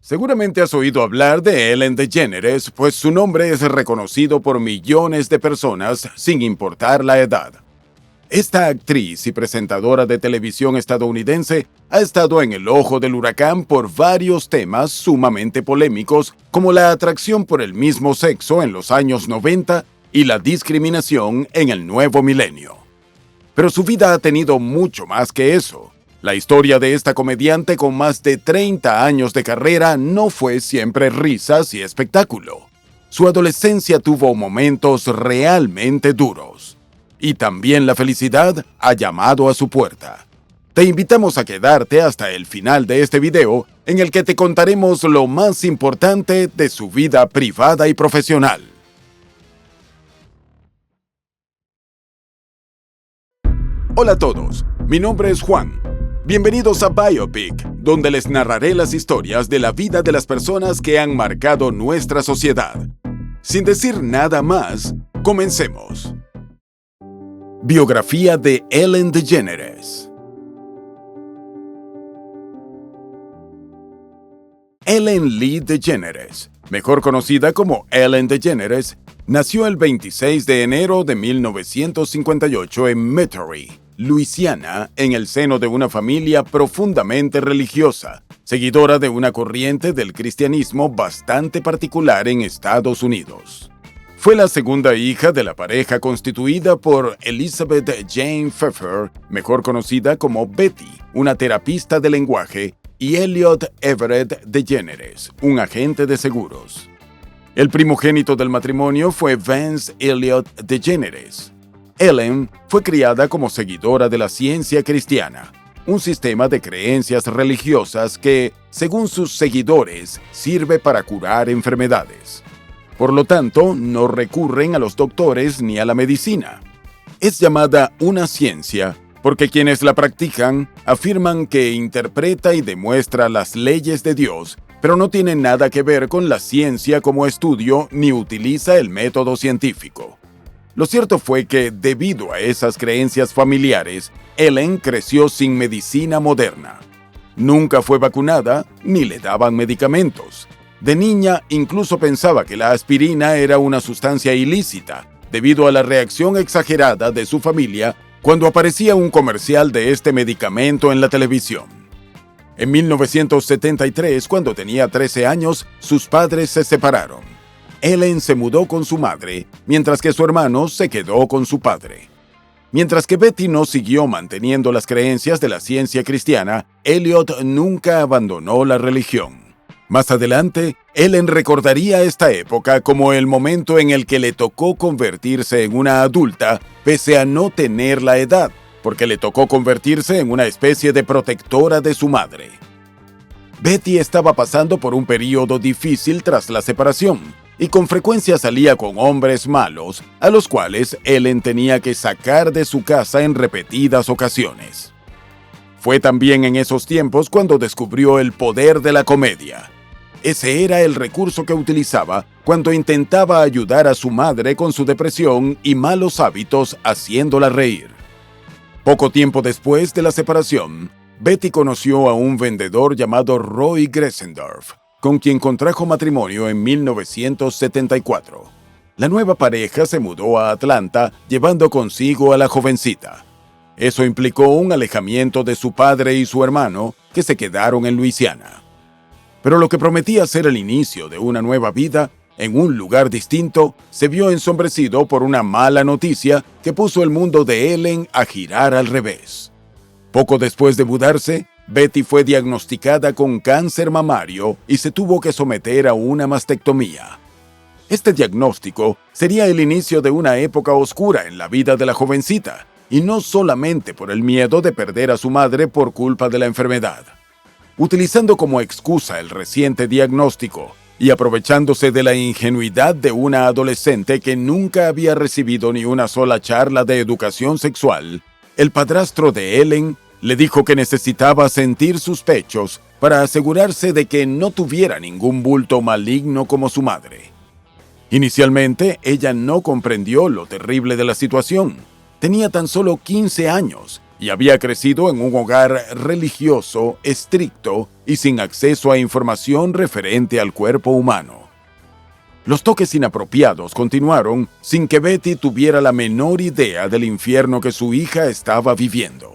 Seguramente has oído hablar de Ellen DeGeneres, pues su nombre es reconocido por millones de personas sin importar la edad. Esta actriz y presentadora de televisión estadounidense ha estado en el ojo del huracán por varios temas sumamente polémicos, como la atracción por el mismo sexo en los años 90 y la discriminación en el nuevo milenio. Pero su vida ha tenido mucho más que eso. La historia de esta comediante con más de 30 años de carrera no fue siempre risas y espectáculo. Su adolescencia tuvo momentos realmente duros. Y también la felicidad ha llamado a su puerta. Te invitamos a quedarte hasta el final de este video, en el que te contaremos lo más importante de su vida privada y profesional. Hola a todos, mi nombre es Juan. Bienvenidos a Biopic, donde les narraré las historias de la vida de las personas que han marcado nuestra sociedad. Sin decir nada más, comencemos. Biografía de Ellen DeGeneres. Ellen Lee DeGeneres, mejor conocida como Ellen DeGeneres, nació el 26 de enero de 1958 en Metairie, Luisiana, en el seno de una familia profundamente religiosa, seguidora de una corriente del cristianismo bastante particular en Estados Unidos. Fue la segunda hija de la pareja constituida por Elizabeth Jane Pfeffer, mejor conocida como Betty, una terapista de lenguaje, y Elliot Everett DeGeneres, un agente de seguros. El primogénito del matrimonio fue Vance Elliot DeGeneres. Ellen fue criada como seguidora de la ciencia cristiana, un sistema de creencias religiosas que, según sus seguidores, sirve para curar enfermedades. Por lo tanto, no recurren a los doctores ni a la medicina. Es llamada una ciencia porque quienes la practican afirman que interpreta y demuestra las leyes de Dios, pero no tiene nada que ver con la ciencia como estudio ni utiliza el método científico. Lo cierto fue que, debido a esas creencias familiares, Ellen creció sin medicina moderna. Nunca fue vacunada ni le daban medicamentos. De niña incluso pensaba que la aspirina era una sustancia ilícita, debido a la reacción exagerada de su familia cuando aparecía un comercial de este medicamento en la televisión. En 1973, cuando tenía 13 años, sus padres se separaron. Ellen se mudó con su madre, mientras que su hermano se quedó con su padre. Mientras que Betty no siguió manteniendo las creencias de la ciencia cristiana, Elliot nunca abandonó la religión. Más adelante, Ellen recordaría esta época como el momento en el que le tocó convertirse en una adulta, pese a no tener la edad, porque le tocó convertirse en una especie de protectora de su madre. Betty estaba pasando por un periodo difícil tras la separación, y con frecuencia salía con hombres malos, a los cuales Ellen tenía que sacar de su casa en repetidas ocasiones. Fue también en esos tiempos cuando descubrió el poder de la comedia. Ese era el recurso que utilizaba cuando intentaba ayudar a su madre con su depresión y malos hábitos, haciéndola reír. Poco tiempo después de la separación, Betty conoció a un vendedor llamado Roy Gressendorf, con quien contrajo matrimonio en 1974. La nueva pareja se mudó a Atlanta, llevando consigo a la jovencita. Eso implicó un alejamiento de su padre y su hermano, que se quedaron en Luisiana. Pero lo que prometía ser el inicio de una nueva vida, en un lugar distinto, se vio ensombrecido por una mala noticia que puso el mundo de Ellen a girar al revés. Poco después de mudarse, Betty fue diagnosticada con cáncer mamario y se tuvo que someter a una mastectomía. Este diagnóstico sería el inicio de una época oscura en la vida de la jovencita, y no solamente por el miedo de perder a su madre por culpa de la enfermedad. Utilizando como excusa el reciente diagnóstico y aprovechándose de la ingenuidad de una adolescente que nunca había recibido ni una sola charla de educación sexual, el padrastro de Ellen le dijo que necesitaba sentir sus pechos para asegurarse de que no tuviera ningún bulto maligno como su madre. Inicialmente, ella no comprendió lo terrible de la situación. Tenía tan solo 15 años y había crecido en un hogar religioso, estricto y sin acceso a información referente al cuerpo humano. Los toques inapropiados continuaron sin que Betty tuviera la menor idea del infierno que su hija estaba viviendo.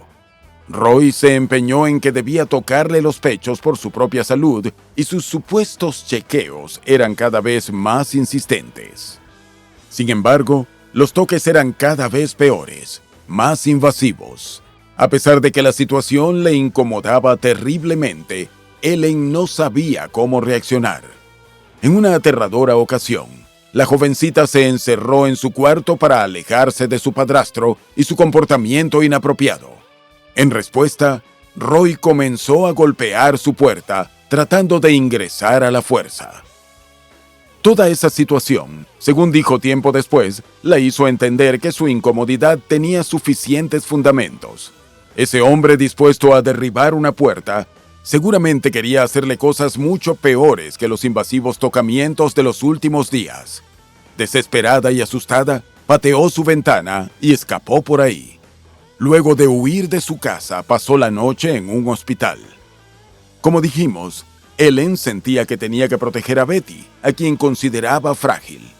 Roy se empeñó en que debía tocarle los pechos por su propia salud y sus supuestos chequeos eran cada vez más insistentes. Sin embargo, los toques eran cada vez peores, más invasivos. A pesar de que la situación le incomodaba terriblemente, Ellen no sabía cómo reaccionar. En una aterradora ocasión, la jovencita se encerró en su cuarto para alejarse de su padrastro y su comportamiento inapropiado. En respuesta, Roy comenzó a golpear su puerta, tratando de ingresar a la fuerza. Toda esa situación, según dijo tiempo después, la hizo entender que su incomodidad tenía suficientes fundamentos. Ese hombre dispuesto a derribar una puerta seguramente quería hacerle cosas mucho peores que los invasivos tocamientos de los últimos días. Desesperada y asustada, pateó su ventana y escapó por ahí. Luego de huir de su casa, pasó la noche en un hospital. Como dijimos, Ellen sentía que tenía que proteger a Betty, a quien consideraba frágil.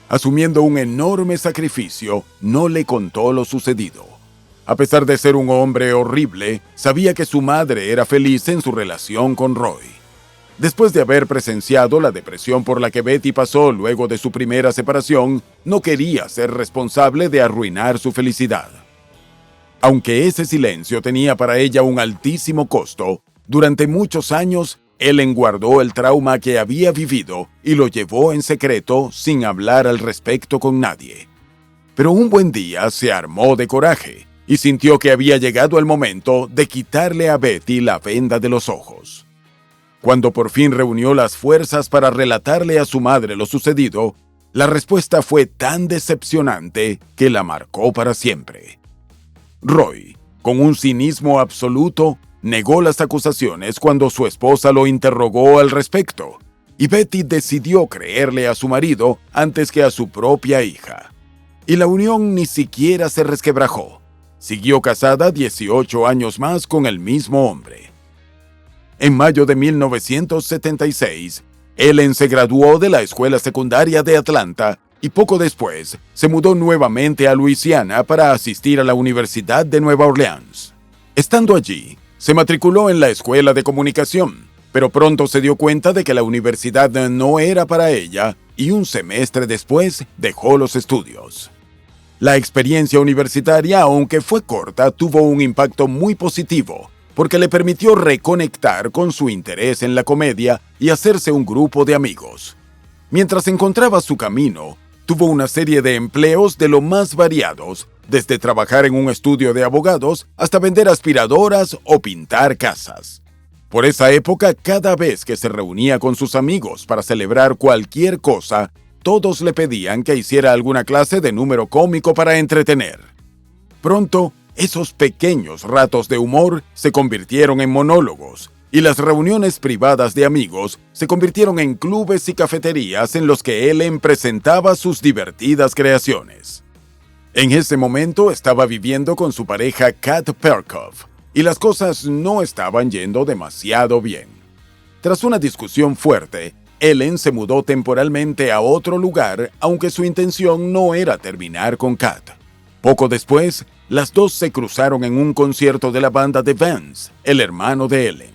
Asumiendo un enorme sacrificio, no le contó lo sucedido. A pesar de ser un hombre horrible, sabía que su madre era feliz en su relación con Roy. Después de haber presenciado la depresión por la que Betty pasó luego de su primera separación, no quería ser responsable de arruinar su felicidad. Aunque ese silencio tenía para ella un altísimo costo, durante muchos años, Ellen guardó el trauma que había vivido y lo llevó en secreto sin hablar al respecto con nadie. Pero un buen día se armó de coraje y sintió que había llegado el momento de quitarle a Betty la venda de los ojos. Cuando por fin reunió las fuerzas para relatarle a su madre lo sucedido, la respuesta fue tan decepcionante que la marcó para siempre. Roy, con un cinismo absoluto, negó las acusaciones cuando su esposa lo interrogó al respecto, y Betty decidió creerle a su marido antes que a su propia hija. Y la unión ni siquiera se resquebrajó. Siguió casada 18 años más con el mismo hombre. En mayo de 1976, Ellen se graduó de la escuela secundaria de Atlanta y poco después se mudó nuevamente a Luisiana para asistir a la Universidad de Nueva Orleans. Estando allí, se matriculó en la escuela de comunicación, pero pronto se dio cuenta de que la universidad no era para ella y un semestre después dejó los estudios. La experiencia universitaria, aunque fue corta, tuvo un impacto muy positivo, porque le permitió reconectar con su interés en la comedia y hacerse un grupo de amigos. Mientras encontraba su camino, tuvo una serie de empleos de lo más variados, desde trabajar en un estudio de abogados hasta vender aspiradoras o pintar casas. Por esa época, cada vez que se reunía con sus amigos para celebrar cualquier cosa, todos le pedían que hiciera alguna clase de número cómico para entretener. Pronto, esos pequeños ratos de humor se convirtieron en monólogos, y las reuniones privadas de amigos se convirtieron en clubes y cafeterías en los que Ellen presentaba sus divertidas creaciones. En ese momento estaba viviendo con su pareja Kat Perkoff, y las cosas no estaban yendo demasiado bien. Tras una discusión fuerte, Ellen se mudó temporalmente a otro lugar, aunque su intención no era terminar con Kat. Poco después, las dos se cruzaron en un concierto de la banda de Vance, el hermano de Ellen.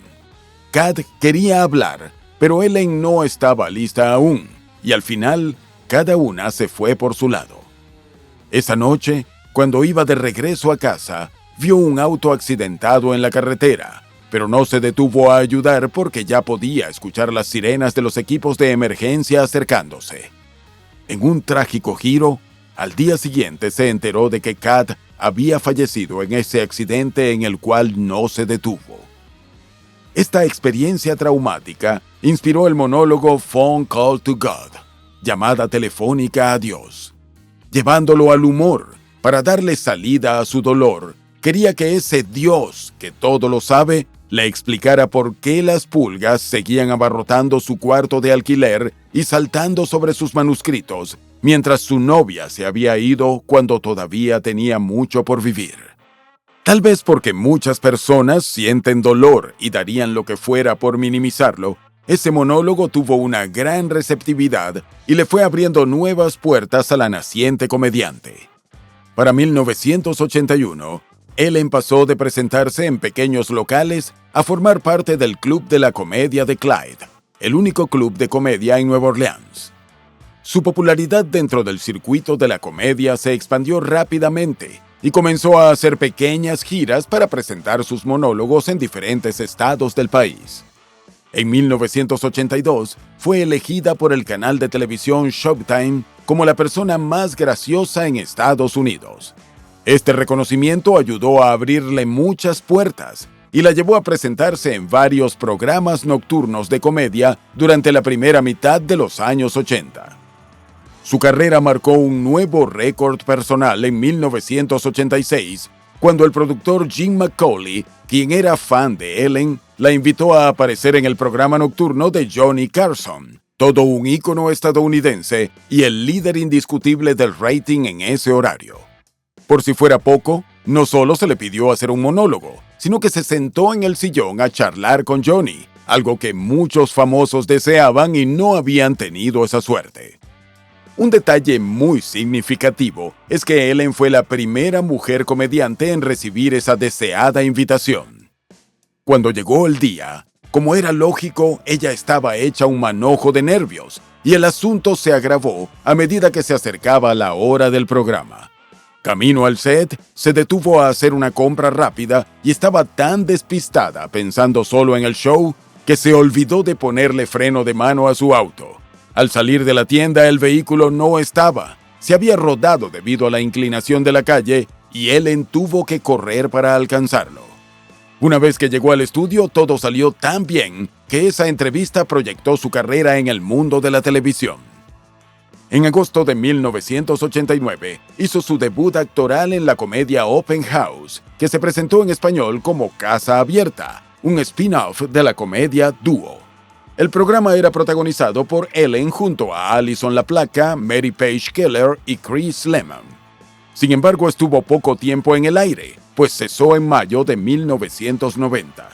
Kat quería hablar, pero Ellen no estaba lista aún, y al final, cada una se fue por su lado. Esa noche, cuando iba de regreso a casa, vio un auto accidentado en la carretera, pero no se detuvo a ayudar porque ya podía escuchar las sirenas de los equipos de emergencia acercándose. En un trágico giro, al día siguiente se enteró de que Kat había fallecido en ese accidente en el cual no se detuvo. Esta experiencia traumática inspiró el monólogo Phone Call to God, llamada telefónica a Dios. Llevándolo al humor, para darle salida a su dolor, quería que ese Dios, que todo lo sabe, le explicara por qué las pulgas seguían abarrotando su cuarto de alquiler y saltando sobre sus manuscritos, mientras su novia se había ido cuando todavía tenía mucho por vivir. Tal vez porque muchas personas sienten dolor y darían lo que fuera por minimizarlo, ese monólogo tuvo una gran receptividad y le fue abriendo nuevas puertas a la naciente comediante. Para 1981, Ellen pasó de presentarse en pequeños locales a formar parte del Club de la Comedia de Clyde, el único club de comedia en Nueva Orleans. Su popularidad dentro del circuito de la comedia se expandió rápidamente y comenzó a hacer pequeñas giras para presentar sus monólogos en diferentes estados del país. En 1982, fue elegida por el canal de televisión Showtime como la persona más graciosa en Estados Unidos. Este reconocimiento ayudó a abrirle muchas puertas y la llevó a presentarse en varios programas nocturnos de comedia durante la primera mitad de los años 80. Su carrera marcó un nuevo récord personal en 1986, cuando el productor Jim McCauley, quien era fan de Ellen, la invitó a aparecer en el programa nocturno de Johnny Carson, todo un ícono estadounidense y el líder indiscutible del rating en ese horario. Por si fuera poco, no solo se le pidió hacer un monólogo, sino que se sentó en el sillón a charlar con Johnny, algo que muchos famosos deseaban y no habían tenido esa suerte. Un detalle muy significativo es que Ellen fue la primera mujer comediante en recibir esa deseada invitación. Cuando llegó el día, como era lógico, ella estaba hecha un manojo de nervios, y el asunto se agravó a medida que se acercaba la hora del programa. Camino al set, se detuvo a hacer una compra rápida y estaba tan despistada pensando solo en el show que se olvidó de ponerle freno de mano a su auto. Al salir de la tienda, el vehículo no estaba. Se había rodado debido a la inclinación de la calle y Ellen tuvo que correr para alcanzarlo. Una vez que llegó al estudio, todo salió tan bien que esa entrevista proyectó su carrera en el mundo de la televisión. En agosto de 1989, hizo su debut actoral en la comedia Open House, que se presentó en español como Casa Abierta, un spin-off de la comedia Dúo. El programa era protagonizado por Ellen junto a Alison LaPlaca, Mary Page Keller y Chris Lemmon. Sin embargo, estuvo poco tiempo en el aire, pues cesó en mayo de 1990.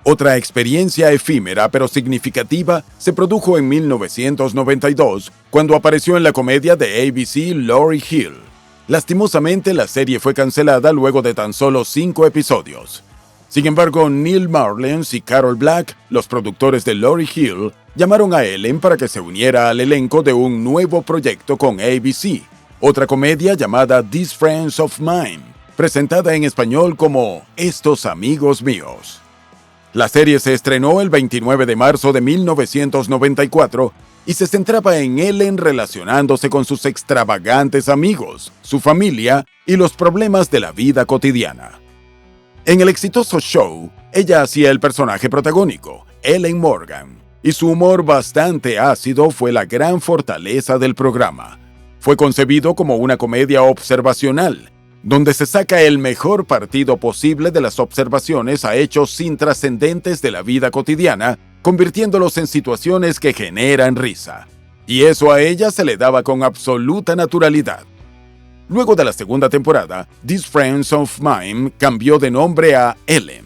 Otra experiencia efímera pero significativa se produjo en 1992, cuando apareció en la comedia de ABC Lauryn Hill. Lastimosamente, la serie fue cancelada luego de tan solo 5 episodios. Sin embargo, Neil Marlens y Carol Black, los productores de Lauryn Hill, llamaron a Ellen para que se uniera al elenco de un nuevo proyecto con ABC, otra comedia llamada These Friends of Mine, presentada en español como Estos Amigos Míos. La serie se estrenó el 29 de marzo de 1994 y se centraba en Ellen relacionándose con sus extravagantes amigos, su familia y los problemas de la vida cotidiana. En el exitoso show, ella hacía el personaje protagónico, Ellen Morgan, y su humor bastante ácido fue la gran fortaleza del programa. Fue concebido como una comedia observacional, donde se saca el mejor partido posible de las observaciones a hechos intrascendentes de la vida cotidiana, convirtiéndolos en situaciones que generan risa. Y eso a ella se le daba con absoluta naturalidad. Luego de la segunda temporada, These Friends of Mine cambió de nombre a Ellen.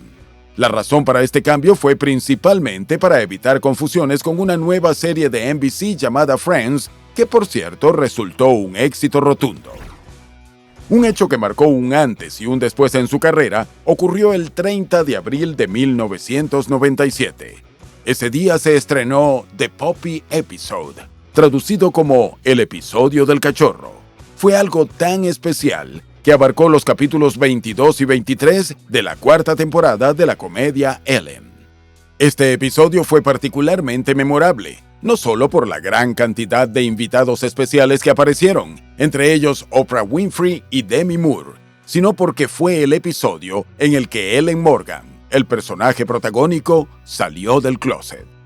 La razón para este cambio fue principalmente para evitar confusiones con una nueva serie de NBC llamada Friends, que por cierto resultó un éxito rotundo. Un hecho que marcó un antes y un después en su carrera ocurrió el 30 de abril de 1997. Ese día se estrenó The Puppy Episode, traducido como El episodio del cachorro. Fue algo tan especial que abarcó los capítulos 22 y 23 de la cuarta temporada de la comedia Ellen. Este episodio fue particularmente memorable, no solo por la gran cantidad de invitados especiales que aparecieron, entre ellos Oprah Winfrey y Demi Moore, sino porque fue el episodio en el que Ellen Morgan, el personaje protagónico, salió del closet.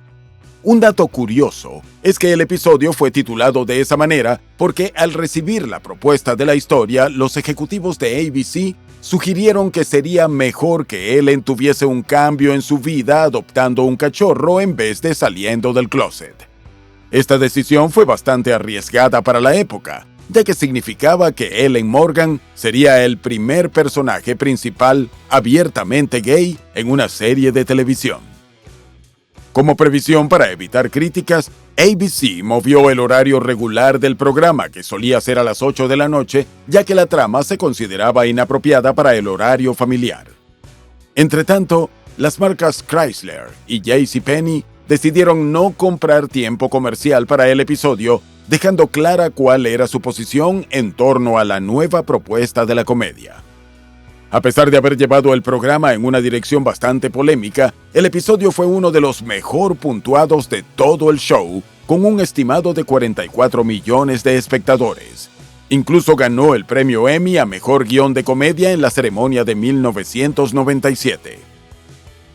Un dato curioso es que el episodio fue titulado de esa manera porque al recibir la propuesta de la historia, los ejecutivos de ABC sugirieron que sería mejor que Ellen tuviese un cambio en su vida adoptando un cachorro en vez de saliendo del closet. Esta decisión fue bastante arriesgada para la época, ya que significaba que Ellen Morgan sería el primer personaje principal abiertamente gay en una serie de televisión. Como previsión para evitar críticas, ABC movió el horario regular del programa, que solía ser a las 8 de la noche, ya que la trama se consideraba inapropiada para el horario familiar. Entretanto, las marcas Chrysler y JCPenney decidieron no comprar tiempo comercial para el episodio, dejando clara cuál era su posición en torno a la nueva propuesta de la comedia. A pesar de haber llevado el programa en una dirección bastante polémica, el episodio fue uno de los mejor puntuados de todo el show, con un estimado de 44 millones de espectadores. Incluso ganó el premio Emmy a Mejor Guión de Comedia en la ceremonia de 1997.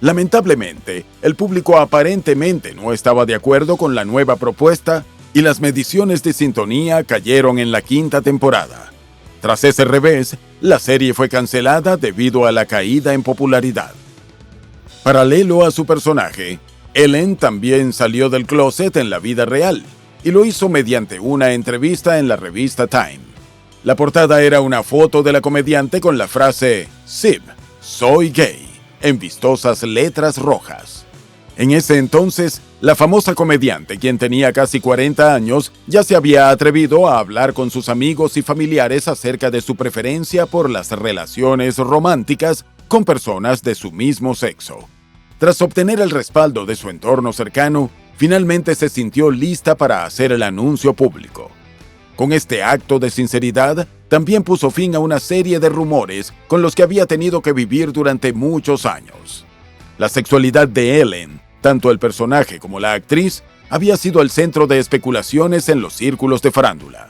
Lamentablemente, el público aparentemente no estaba de acuerdo con la nueva propuesta y las mediciones de sintonía cayeron en la quinta temporada. Tras ese revés, la serie fue cancelada debido a la caída en popularidad. Paralelo a su personaje, Ellen también salió del closet en la vida real, y lo hizo mediante una entrevista en la revista Time. La portada era una foto de la comediante con la frase "Sib, soy gay", en vistosas letras rojas. En ese entonces, la famosa comediante, quien tenía casi 40 años, ya se había atrevido a hablar con sus amigos y familiares acerca de su preferencia por las relaciones románticas con personas de su mismo sexo. Tras obtener el respaldo de su entorno cercano, finalmente se sintió lista para hacer el anuncio público. Con este acto de sinceridad, también puso fin a una serie de rumores con los que había tenido que vivir durante muchos años. La sexualidad de Ellen, tanto el personaje como la actriz, había sido el centro de especulaciones en los círculos de farándula.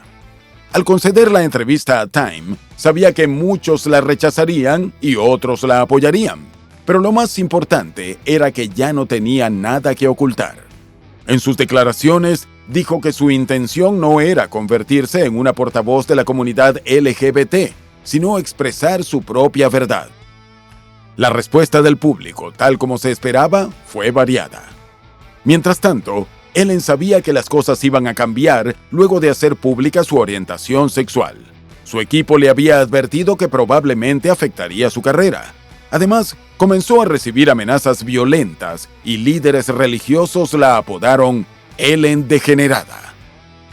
Al conceder la entrevista a Time, sabía que muchos la rechazarían y otros la apoyarían, pero lo más importante era que ya no tenía nada que ocultar. En sus declaraciones, dijo que su intención no era convertirse en una portavoz de la comunidad LGBT, sino expresar su propia verdad. La respuesta del público, tal como se esperaba, fue variada. Mientras tanto, Ellen sabía que las cosas iban a cambiar luego de hacer pública su orientación sexual. Su equipo le había advertido que probablemente afectaría su carrera. Además, comenzó a recibir amenazas violentas y líderes religiosos la apodaron Ellen Degenerada.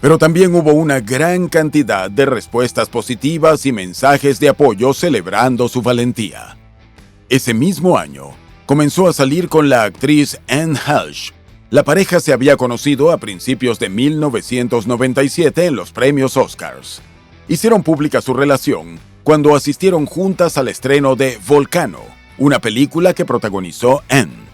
Pero también hubo una gran cantidad de respuestas positivas y mensajes de apoyo celebrando su valentía. Ese mismo año, comenzó a salir con la actriz Anne Heche. La pareja se había conocido a principios de 1997 en los premios Oscars. Hicieron pública su relación cuando asistieron juntas al estreno de Volcano, una película que protagonizó Anne.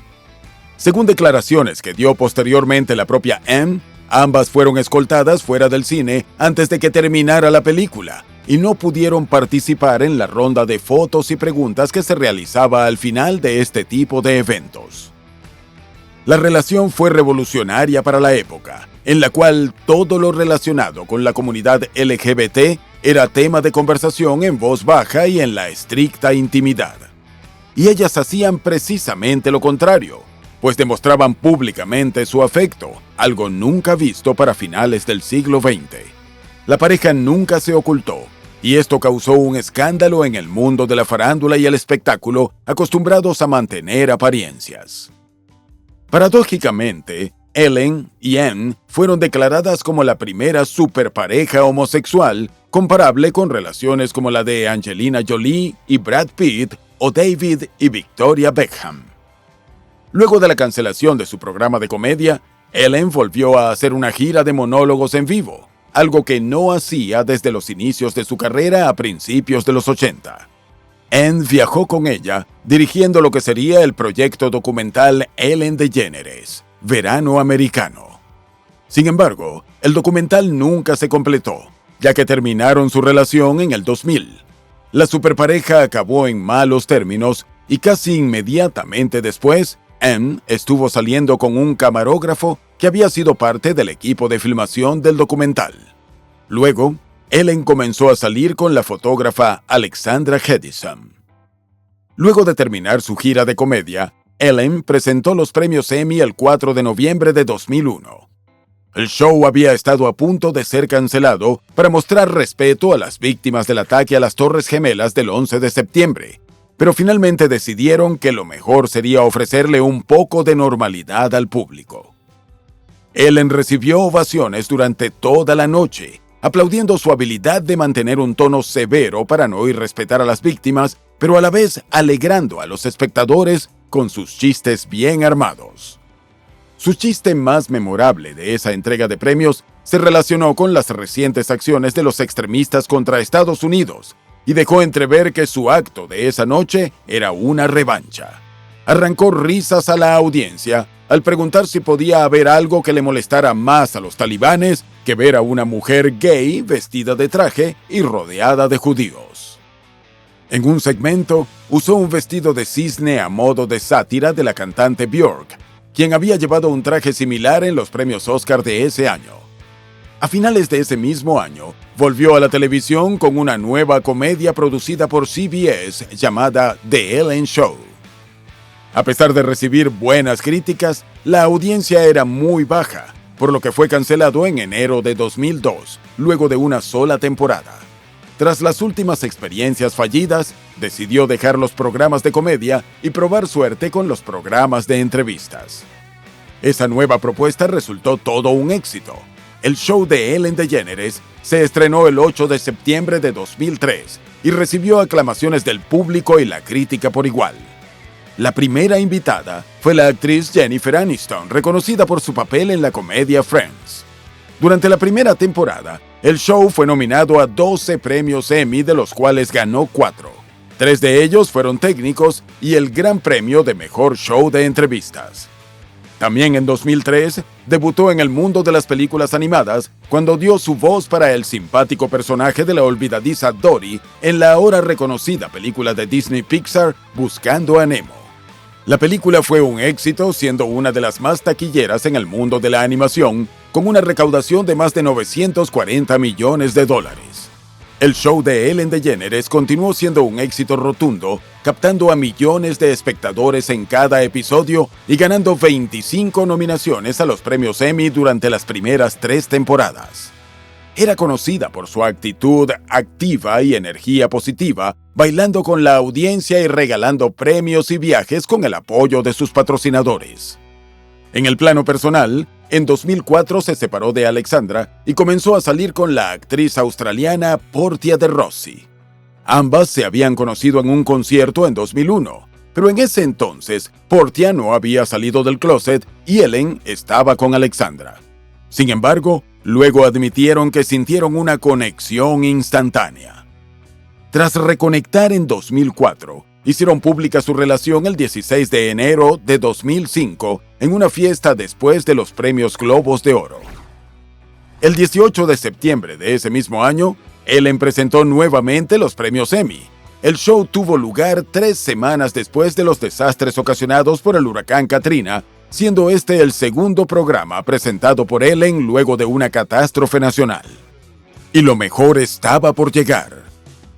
Según declaraciones que dio posteriormente la propia Anne, ambas fueron escoltadas fuera del cine antes de que terminara la película y no pudieron participar en la ronda de fotos y preguntas que se realizaba al final de este tipo de eventos. La relación fue revolucionaria para la época, en la cual todo lo relacionado con la comunidad LGBT era tema de conversación en voz baja y en la estricta intimidad. Y ellas hacían precisamente lo contrario, pues demostraban públicamente su afecto, algo nunca visto para finales del siglo XX. La pareja nunca se ocultó, y esto causó un escándalo en el mundo de la farándula y el espectáculo, acostumbrados a mantener apariencias. Paradójicamente, Ellen y Anne fueron declaradas como la primera superpareja homosexual, comparable con relaciones como la de Angelina Jolie y Brad Pitt o David y Victoria Beckham. Luego de la cancelación de su programa de comedia, Ellen volvió a hacer una gira de monólogos en vivo, algo que no hacía desde los inicios de su carrera a principios de los 80. Anne viajó con ella, dirigiendo lo que sería el proyecto documental Ellen DeGeneres, Verano Americano. Sin embargo, el documental nunca se completó, ya que terminaron su relación en el 2000. La superpareja acabó en malos términos y casi inmediatamente después, Anne estuvo saliendo con un camarógrafo que había sido parte del equipo de filmación del documental. Luego, Ellen comenzó a salir con la fotógrafa Alexandra Hedison. Luego de terminar su gira de comedia, Ellen presentó los premios Emmy el 4 de noviembre de 2001. El show había estado a punto de ser cancelado para mostrar respeto a las víctimas del ataque a las Torres Gemelas del 11 de septiembre, pero finalmente decidieron que lo mejor sería ofrecerle un poco de normalidad al público. Ellen recibió ovaciones durante toda la noche, aplaudiendo su habilidad de mantener un tono severo para no irrespetar a las víctimas, pero a la vez alegrando a los espectadores con sus chistes bien armados. Su chiste más memorable de esa entrega de premios se relacionó con las recientes acciones de los extremistas contra Estados Unidos y dejó entrever que su acto de esa noche era una revancha. Arrancó risas a la audiencia al preguntar si podía haber algo que le molestara más a los talibanes que ver a una mujer gay vestida de traje y rodeada de judíos. En un segmento, usó un vestido de cisne a modo de sátira de la cantante Björk, quien había llevado un traje similar en los premios Oscar de ese año. A finales de ese mismo año, volvió a la televisión con una nueva comedia producida por CBS llamada The Ellen Show. A pesar de recibir buenas críticas, la audiencia era muy baja, por lo que fue cancelado en enero de 2002, luego de una sola temporada. Tras las últimas experiencias fallidas, decidió dejar los programas de comedia y probar suerte con los programas de entrevistas. Esa nueva propuesta resultó todo un éxito. El show de Ellen DeGeneres se estrenó el 8 de septiembre de 2003 y recibió aclamaciones del público y la crítica por igual. La primera invitada fue la actriz Jennifer Aniston, reconocida por su papel en la comedia Friends. Durante la primera temporada, el show fue nominado a 12 premios Emmy, de los cuales ganó 4. 3 de ellos fueron técnicos y el Gran Premio de Mejor Show de Entrevistas. También en 2003, debutó en el mundo de las películas animadas cuando dio su voz para el simpático personaje de la olvidadiza Dory en la ahora reconocida película de Disney Pixar Buscando a Nemo. La película fue un éxito, siendo una de las más taquilleras en el mundo de la animación, con una recaudación de más de $940 millones. El show de Ellen DeGeneres continuó siendo un éxito rotundo, captando a millones de espectadores en cada episodio y ganando 25 nominaciones a los premios Emmy durante las primeras 3 temporadas. Era conocida por su actitud activa y energía positiva, bailando con la audiencia y regalando premios y viajes con el apoyo de sus patrocinadores. En el plano personal, en 2004 se separó de Alexandra y comenzó a salir con la actriz australiana Portia de Rossi. Ambas se habían conocido en un concierto en 2001, pero en ese entonces Portia no había salido del closet y Ellen estaba con Alexandra. Sin embargo, luego admitieron que sintieron una conexión instantánea. Tras reconectar en 2004, hicieron pública su relación el 16 de enero de 2005 en una fiesta después de los premios Globos de Oro. El 18 de septiembre de ese mismo año, Ellen presentó nuevamente los premios Emmy. El show tuvo lugar 3 semanas después de los desastres ocasionados por el huracán Katrina, siendo este el segundo programa presentado por Ellen luego de una catástrofe nacional. Y lo mejor estaba por llegar.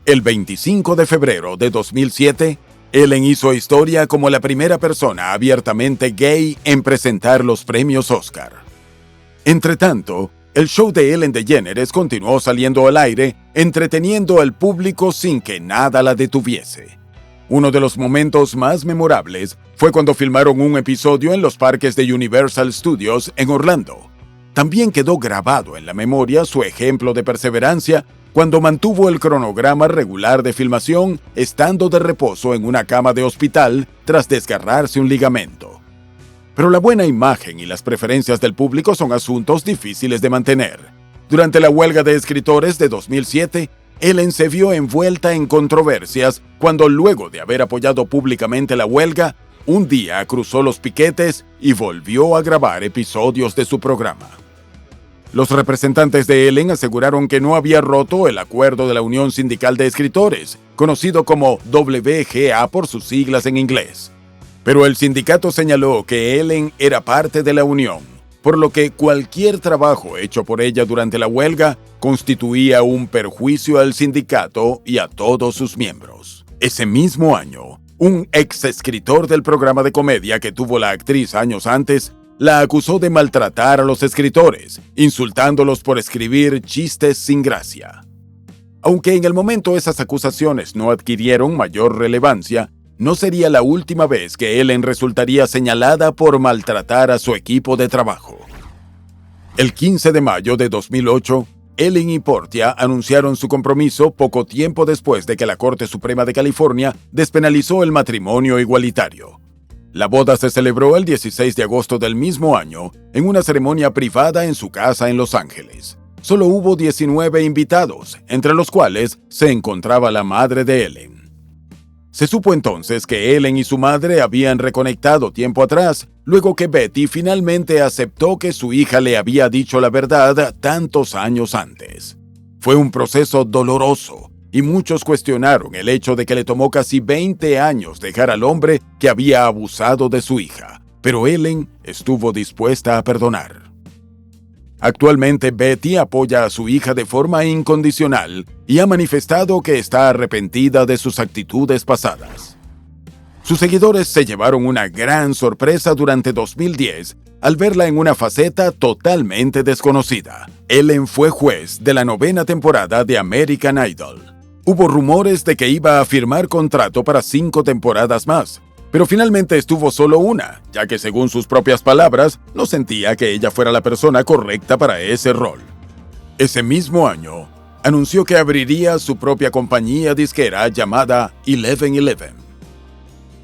El 25 de febrero de 2007, Ellen hizo historia como la primera persona abiertamente gay en presentar los premios Oscar. Entretanto, el show de Ellen DeGeneres continuó saliendo al aire, entreteniendo al público sin que nada la detuviese. Uno de los momentos más memorables fue cuando filmaron un episodio en los parques de Universal Studios en Orlando. También quedó grabado en la memoria su ejemplo de perseverancia cuando mantuvo el cronograma regular de filmación estando de reposo en una cama de hospital tras desgarrarse un ligamento. Pero la buena imagen y las preferencias del público son asuntos difíciles de mantener. Durante la huelga de escritores de 2007, Ellen se vio envuelta en controversias cuando, luego de haber apoyado públicamente la huelga, un día cruzó los piquetes y volvió a grabar episodios de su programa. Los representantes de Ellen aseguraron que no había roto el acuerdo de la Unión Sindical de Escritores, conocido como WGA por sus siglas en inglés. Pero el sindicato señaló que Ellen era parte de la unión, por lo que cualquier trabajo hecho por ella durante la huelga constituía un perjuicio al sindicato y a todos sus miembros. Ese mismo año, un ex escritor del programa de comedia que tuvo la actriz años antes la acusó de maltratar a los escritores, insultándolos por escribir chistes sin gracia. Aunque en el momento esas acusaciones no adquirieron mayor relevancia, no sería la última vez que Ellen resultaría señalada por maltratar a su equipo de trabajo. El 15 de mayo de 2008, Ellen y Portia anunciaron su compromiso poco tiempo después de que la Corte Suprema de California despenalizó el matrimonio igualitario. La boda se celebró el 16 de agosto del mismo año en una ceremonia privada en su casa en Los Ángeles. Solo hubo 19 invitados, entre los cuales se encontraba la madre de Ellen. Se supo entonces que Ellen y su madre habían reconectado tiempo atrás, luego que Betty finalmente aceptó que su hija le había dicho la verdad tantos años antes. Fue un proceso doloroso, y muchos cuestionaron el hecho de que le tomó casi 20 años dejar al hombre que había abusado de su hija, pero Ellen estuvo dispuesta a perdonar. Actualmente Betty apoya a su hija de forma incondicional y ha manifestado que está arrepentida de sus actitudes pasadas. Sus seguidores se llevaron una gran sorpresa durante 2010 al verla en una faceta totalmente desconocida. Ellen fue juez de la 9ª temporada de American Idol. Hubo rumores de que iba a firmar contrato para 5 temporadas más, pero finalmente estuvo solo una, ya que según sus propias palabras, no sentía que ella fuera la persona correcta para ese rol. Ese mismo año, anunció que abriría su propia compañía disquera llamada 1111.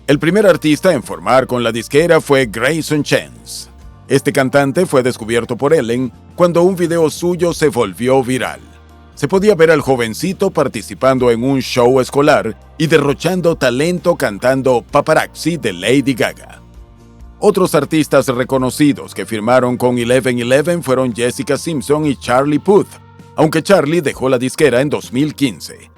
El primer artista en formar con la disquera fue Grayson Chance. Este cantante fue descubierto por Ellen cuando un video suyo se volvió viral. Se podía ver al jovencito participando en un show escolar y derrochando talento cantando Paparazzi de Lady Gaga. Otros artistas reconocidos que firmaron con 1111 fueron Jessica Simpson y Charlie Puth, aunque Charlie dejó la disquera en 2015.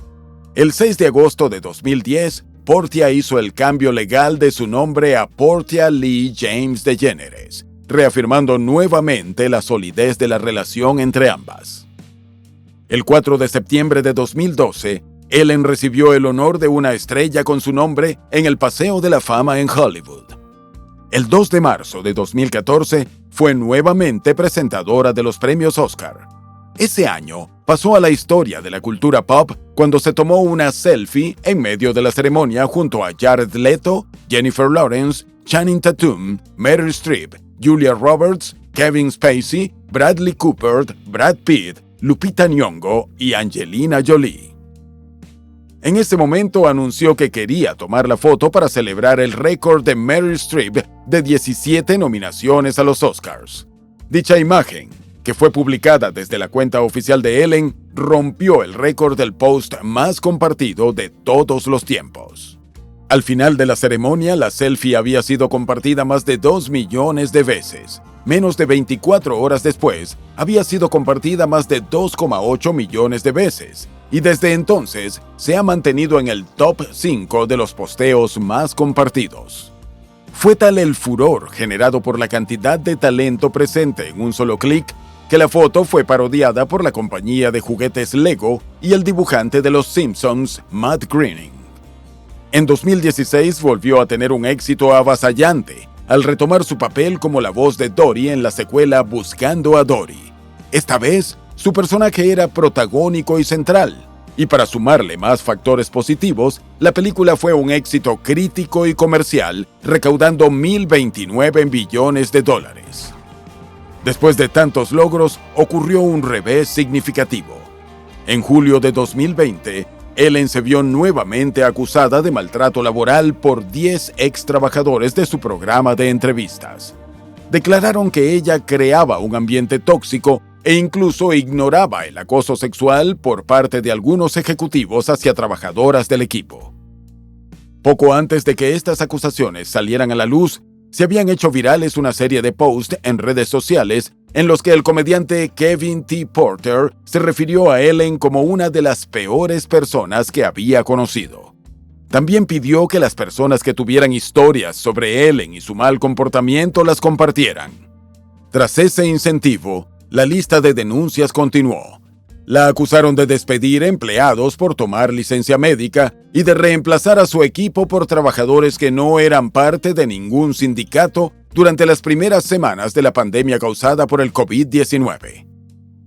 El 6 de agosto de 2010, Portia hizo el cambio legal de su nombre a Portia Lee James DeGeneres, reafirmando nuevamente la solidez de la relación entre ambas. El 4 de septiembre de 2012, Ellen recibió el honor de una estrella con su nombre en el Paseo de la Fama en Hollywood. El 2 de marzo de 2014, fue nuevamente presentadora de los premios Oscar. Ese año, pasó a la historia de la cultura pop cuando se tomó una selfie en medio de la ceremonia junto a Jared Leto, Jennifer Lawrence, Channing Tatum, Meryl Streep, Julia Roberts, Kevin Spacey, Bradley Cooper, Brad Pitt, Lupita Nyong'o y Angelina Jolie. En ese momento anunció que quería tomar la foto para celebrar el récord de Meryl Streep de 17 nominaciones a los Oscars. Dicha imagen, que fue publicada desde la cuenta oficial de Ellen, rompió el récord del post más compartido de todos los tiempos. Al final de la ceremonia, la selfie había sido compartida más de 2 millones de veces. Menos de 24 horas después, había sido compartida más de 2,8 millones de veces, y desde entonces se ha mantenido en el top 5 de los posteos más compartidos. Fue tal el furor generado por la cantidad de talento presente en un solo clic, que la foto fue parodiada por la compañía de juguetes Lego y el dibujante de Los Simpsons, Matt Groening. En 2016 volvió a tener un éxito avasallante, al retomar su papel como la voz de Dory en la secuela Buscando a Dory. Esta vez, su personaje era protagónico y central, y para sumarle más factores positivos, la película fue un éxito crítico y comercial, recaudando $1.029 millones. Después de tantos logros, ocurrió un revés significativo. En julio de 2020, Ellen se vio nuevamente acusada de maltrato laboral por 10 ex trabajadores de su programa de entrevistas. Declararon que ella creaba un ambiente tóxico e incluso ignoraba el acoso sexual por parte de algunos ejecutivos hacia trabajadoras del equipo. Poco antes de que estas acusaciones salieran a la luz, se habían hecho virales una serie de posts en redes sociales en los que el comediante Kevin T. Porter se refirió a Ellen como una de las peores personas que había conocido. También pidió que las personas que tuvieran historias sobre Ellen y su mal comportamiento las compartieran. Tras ese incentivo, la lista de denuncias continuó. La acusaron de despedir empleados por tomar licencia médica y de reemplazar a su equipo por trabajadores que no eran parte de ningún sindicato durante las primeras semanas de la pandemia causada por el COVID-19.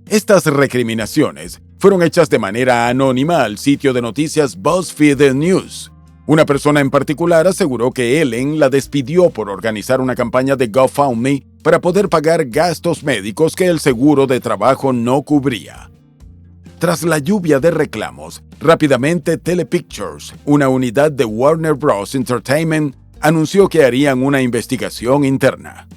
Estas recriminaciones fueron hechas de manera anónima al sitio de noticias BuzzFeed News. Una persona en particular aseguró que Ellen la despidió por organizar una campaña de GoFundMe para poder pagar gastos médicos que el seguro de trabajo no cubría. Tras la lluvia de reclamos, rápidamente Telepictures, una unidad de Warner Bros. Entertainment, anunció que harían una investigación interna.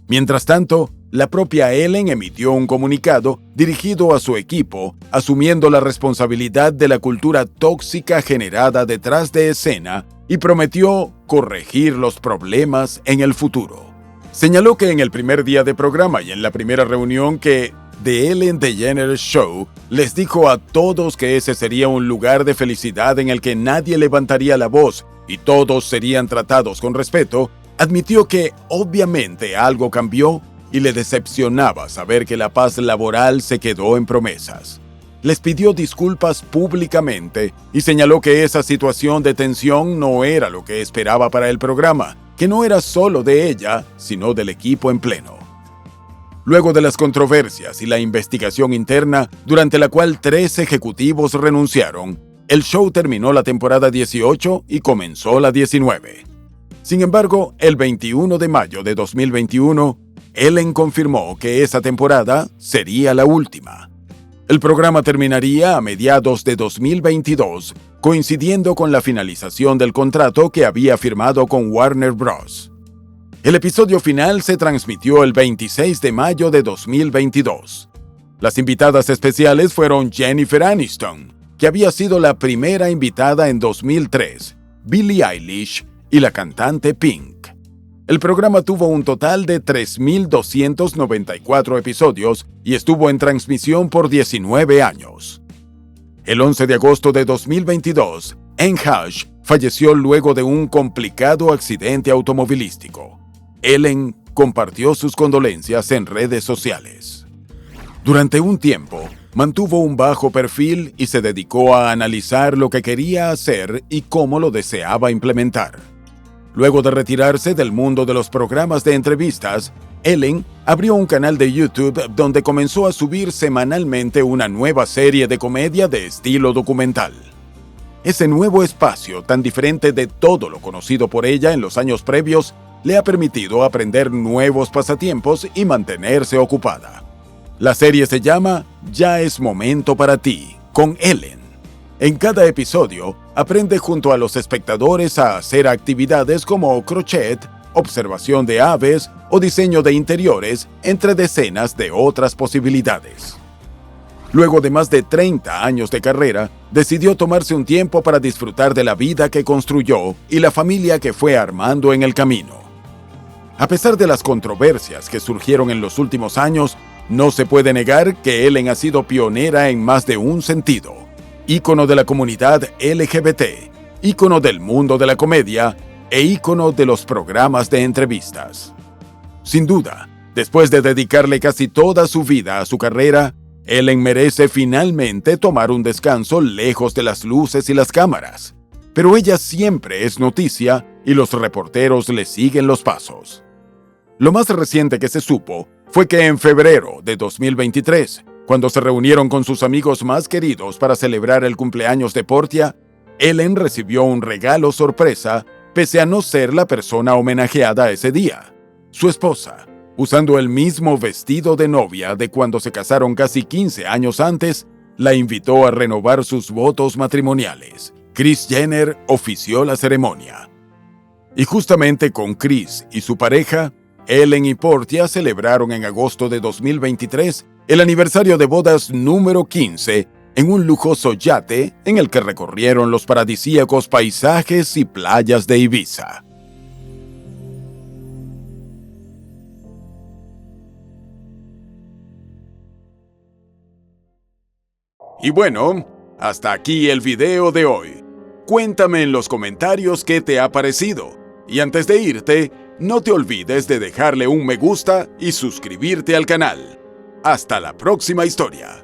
Mientras tanto, la propia Ellen emitió un comunicado dirigido a su equipo, asumiendo la responsabilidad de la cultura tóxica generada detrás de escena y prometió corregir los problemas en el futuro. Señaló que en el primer día de programa y en la primera reunión que The Ellen DeGeneres Show les dijo a todos que ese sería un lugar de felicidad en el que nadie levantaría la voz y todos serían tratados con respeto, admitió que obviamente algo cambió y le decepcionaba saber que la paz laboral se quedó en promesas. Les pidió disculpas públicamente y señaló que esa situación de tensión no era lo que esperaba para el programa, que no era solo de ella, sino del equipo en pleno. Luego de las controversias y la investigación interna, durante la cual 3 ejecutivos renunciaron, el show terminó la temporada 18 y comenzó la 19. Sin embargo, el 21 de mayo de 2021, Ellen confirmó que esa temporada sería la última. El programa terminaría a mediados de 2022, coincidiendo con la finalización del contrato que había firmado con Warner Bros. El episodio final se transmitió el 26 de mayo de 2022. Las invitadas especiales fueron Jennifer Aniston, que había sido la primera invitada en 2003, Billie Eilish y la cantante Pink. El programa tuvo un total de 3.294 episodios y estuvo en transmisión por 19 años. El 11 de agosto de 2022, Anne Heche falleció luego de un complicado accidente automovilístico. Ellen compartió sus condolencias en redes sociales. Durante un tiempo, mantuvo un bajo perfil y se dedicó a analizar lo que quería hacer y cómo lo deseaba implementar. Luego de retirarse del mundo de los programas de entrevistas, Ellen abrió un canal de YouTube donde comenzó a subir semanalmente una nueva serie de comedia de estilo documental. Ese nuevo espacio, tan diferente de todo lo conocido por ella en los años previos, le ha permitido aprender nuevos pasatiempos y mantenerse ocupada. La serie se llama Ya es momento para ti, con Ellen. En cada episodio, aprende junto a los espectadores a hacer actividades como crochet, observación de aves o diseño de interiores, entre decenas de otras posibilidades. Luego de más de 30 años de carrera, decidió tomarse un tiempo para disfrutar de la vida que construyó y la familia que fue armando en el camino. A pesar de las controversias que surgieron en los últimos años, no se puede negar que Ellen ha sido pionera en más de un sentido. Ícono de la comunidad LGBT, ícono del mundo de la comedia e ícono de los programas de entrevistas. Sin duda, después de dedicarle casi toda su vida a su carrera, Ellen merece finalmente tomar un descanso lejos de las luces y las cámaras. Pero ella siempre es noticia y los reporteros le siguen los pasos. Lo más reciente que se supo fue que en febrero de 2023, cuando se reunieron con sus amigos más queridos para celebrar el cumpleaños de Portia, Ellen recibió un regalo sorpresa pese a no ser la persona homenajeada ese día. Su esposa, usando el mismo vestido de novia de cuando se casaron casi 15 años antes, la invitó a renovar sus votos matrimoniales. Kris Jenner ofició la ceremonia. Y justamente con Kris y su pareja, Ellen y Portia celebraron en agosto de 2023 el aniversario de bodas número 15 en un lujoso yate en el que recorrieron los paradisíacos paisajes y playas de Ibiza. Y bueno, hasta aquí el video de hoy. Cuéntame en los comentarios qué te ha parecido. Y antes de irte, no te olvides de dejarle un me gusta y suscribirte al canal. Hasta la próxima historia.